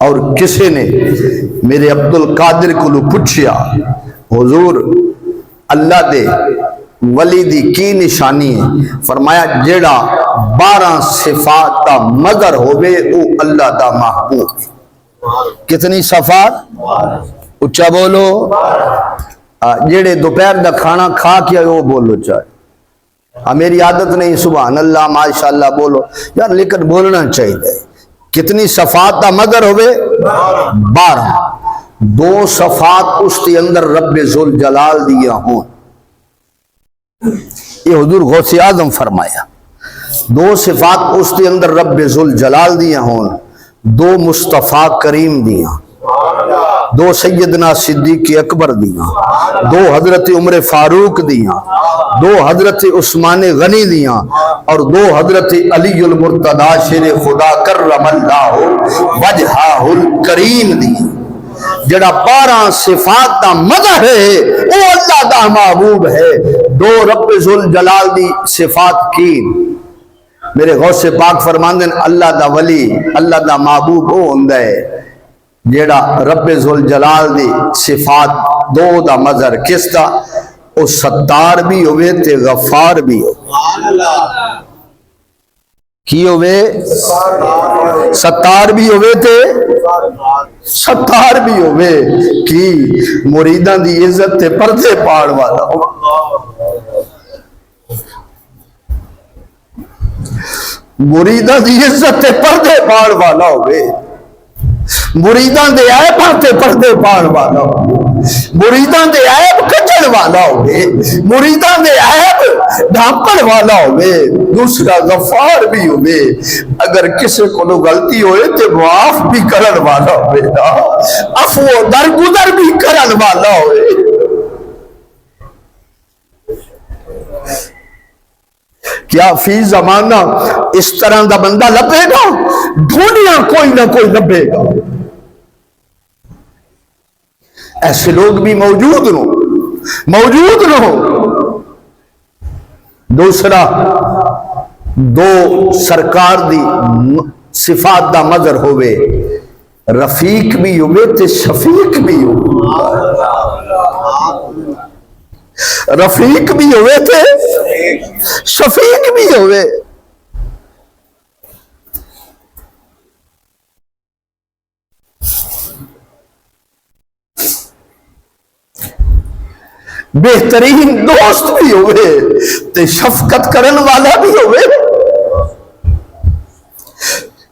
اور کسی نے میرے عبد القادر کو پوچھیا حضور اللہ دے ولی دی کی نشانی ہے؟ فرمایا جیڑا 12 صفات دا مظہر ہوئے او اللہ دا محبوب ہے۔ کتنی صفات؟ اچھا بولو۔ جیڑے دوپہر دا کھانا کھا کیا وہ بولو چاہے، میری عادت نہیں سبحان اللہ ماشاءاللہ بولو یار، لیکن بولنا چاہیے۔ کتنی صفات دا مظہر ہوئے؟ 12۔ 2 صفات اس کے اندر رب ذوالجلال دیا ہوں، یہ حضور غوث اعظم فرمایا۔ 2 صفات اس کے اندر رب ذوالجلال دیا ہوں، 2 مصطفیٰ کریم دیا، 2 سیدنا صدیق اکبر دیا، 2 حضرت عمر فاروق دیا، 2 حضرت عثمان غنی دیا، اور 2 حضرت علی المرتضی شیر خدا کرم اللہ وجہہ الکریم دیا۔ جڑا 12 صفات دا مظہر ہے وہ اللہ دا محبوب ہے۔ 2 رب ذوالجلال دی صفات کی میرے غوث پاک فرماندن اللہ دا ولی اللہ دا محبوب وہ ہوندا ہے جیڑا رب ذوالجلال دی صفات 2 دا مظہر کس دا؟ وہ ستار بھی ہوئے تے غفار بھی ہوئے۔ کی ہوئے؟ ستار بھی ہوئے تے ستار بھی ہوئے، کی مریداں دی عزت تے پردے پاڑ والا ہو، مریداں دی عزت تے پردے پاڑ والا ہوئے، مریداں دے عیب تے پردے پاڑ والا ہوئے، مریداں دے عیب کچڑ والا ہوئے، مریداں دے عیب ڈھانپڑ والا ہوئے۔ دوسرا غفار بھی ہوئے، اگر کسی کو غلطی ہوئے تو معاف بھی کرن والا ہوئے، عفو درگزر بھی کرن والا ہوئے۔ کیا فی زمانہ اس طرح دا بندہ لبے گا؟ ڈھونڈیاں کوئی نہ کوئی لبے گا۔ ایسے لوگ بھی موجود نہ ہو۔ دوسرا 2 سرکار دی صفات دا مظہر ہوئے، رفیق بھی ہوئے تے شفیق بھی ہوئے، رفیق بھی ہوئے تھے شفیق بھی ہوئے۔ بہترین دوست بھی ہوئے تے شفقت کرن والا بھی ہوئے۔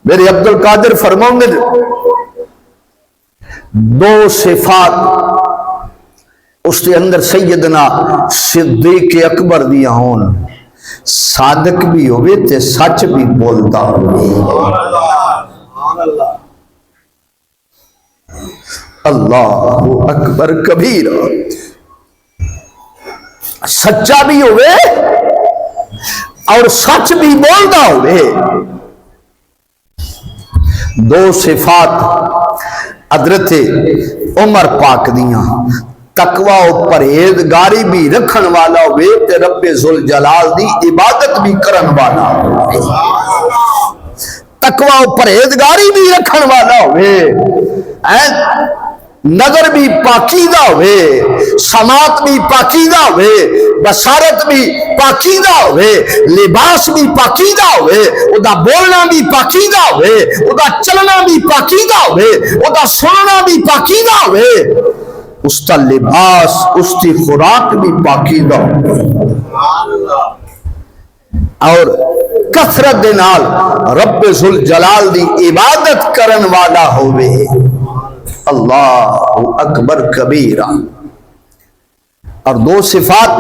میرے عبد القادر فرماؤں گے 2 صفات اس کے اندر سیدنا صدیق اکبر دیا ہون، صادق بھی ہوئے تے سچ بھی بولتا ہوئے۔ اللہ اکبر کبیرہ، سچا بھی ہوئے اور سچ بھی بولتا ہوئے۔ 2 صفات حضرت عمر پاک دیاں، تقوی و پرہیزگاری بھی رکھن والا ہوئے تے رب ذوالجلال دی عبادت بھی کرن والا ہوئے، تقوی و پرہیزگاری بھی رکھن والا ہوئے، نظر بھی پاکیزہ ہوئے، سماعت بھی پاکیزہ ہوئے، بصارت بھی پاکیزہ ہوئے، لباس بھی پاکیزہ ہوئے، ادا بولنا بھی پاکیزہ ہوئے، ادا چلنا بھی پاکیزہ ہوئے، ادا سننا بھی پاکیزہ ہوئے، اس کا لباس اس کی خوراک بھی پاکیزہ ہوئے، اور کثرت دے نال رب ذوالجلال دی عبادت کرن والا ہوئے۔ اللہ اکبر کبیرہ۔ اور 2 صفات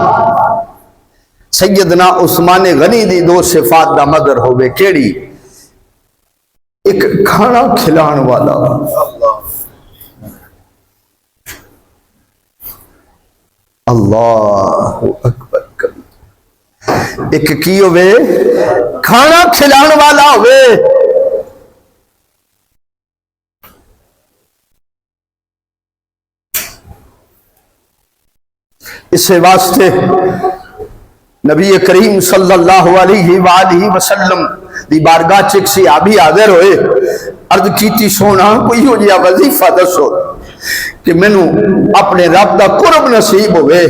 سیدنا عثمان غنی دی 2 صفات دا مظہر ہوئے، کیڑی؟ ایک کھانا کھلان والا، اللہ اکبر کبیرہ، ایک کی ہوئے؟ کھانا کھلان والا ہوئے۔ اس واسطے نبی کریم صلی اللہ علیہ وآلہ وسلم دی بارگاہ چ ایک صحابی حاضر ہوئے، عرض کیتی سونا کوئی ہو جیا وظیفہ دسو کہ مینو اپنے رب دا قرب نصیب ہوئے.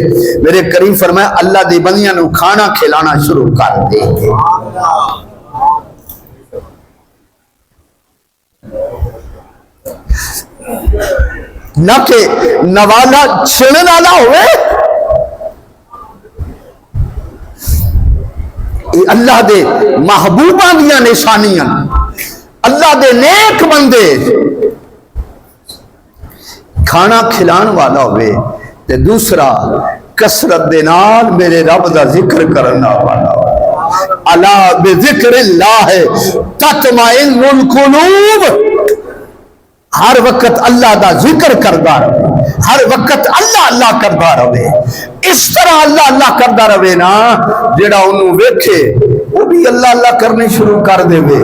میرے کریم فرمایا اللہ دی بندیاں نو کھانا کھلانا شروع کر دے. نہ کہ نوالا چھڑن والا ہوئے. اللہ دے محبوباں دیاں نشانیاں، اللہ دے نیک بندے کھانا کھلان والا ہوئے. تے دوسرا کثرت دے نال میرے رب دا ذکر کرنا والا ہوئے. الا بذکر اللہ تطمئن القلوب. ہر وقت اللہ دا ذکر کردا رہے، ہر وقت اللہ اللہ کردا رہے. اس طرح اللہ اللہ کردا رہے نا جڑا انہوں ویکھے وہ بھی اللہ اللہ کرنے شروع کر دے وے.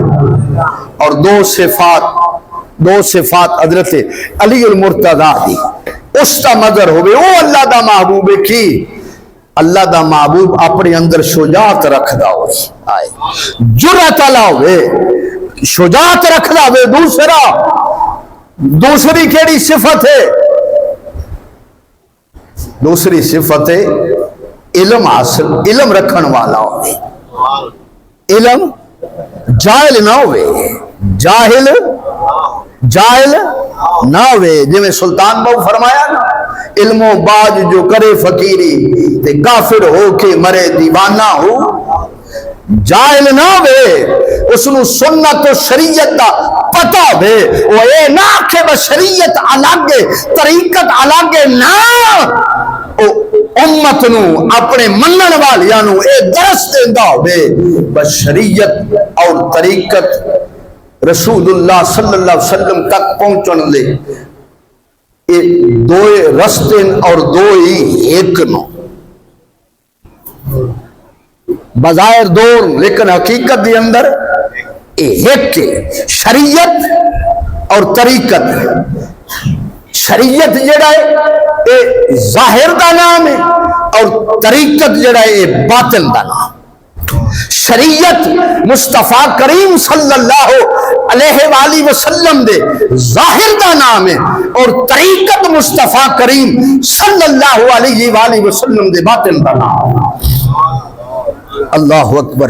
اور دو صفات حضرت علی المرتضیٰ دی اس کا مظہر ہوئے. وہ اللہ دا محبوب کی اللہ دا محبوب اپنے اندر شجاعت رکھدا ہوئے، جرأت والا ہوئے، شجاعت رکھدا ہوئے. دوسری کیڑی صفت ہے؟ دوسری صفت ہے علم حاصل، علم رکھن والا ہوئے. علم جاہل نہ ہوئے، جاہل نہ ہوئے. جی میں سلطان بہو فرمایا نا علم و باج جو کرے فقیری تے کافر ہو کے مرے دیوانہ ہو. جاہل نہ ہوئے، اس نو سنت و شریعت دا پتہ ہوئے. وہ اے نہ کہ بس شریعت الگ طریقت الگ نہ، امت نو اپنے منن والیاں نو اے درس دیندا ہوئے بس شریعت اور طریقت رسول اللہ صلی اللہ علیہ وسلم تک پہنچن لے. دو رستے اور دو ہی ایک نو بظاہر دو لیکن حقیقت دی اندر ایک کے شریعت اور طریقت. شریعت جڑا ہے اے ظاہر دا نام ہے اور طریقت جڑا ہے اے باطن دا نام. شریعت مصطفیٰ کریم صلی اللہ علیہ وآلہ وسلم دے ظاہر دا نام ہے اور طریقت مصطفیٰ کریم صلی اللہ علیہ وآلہ وسلم دے باطن دا نام. اللہ اکبر.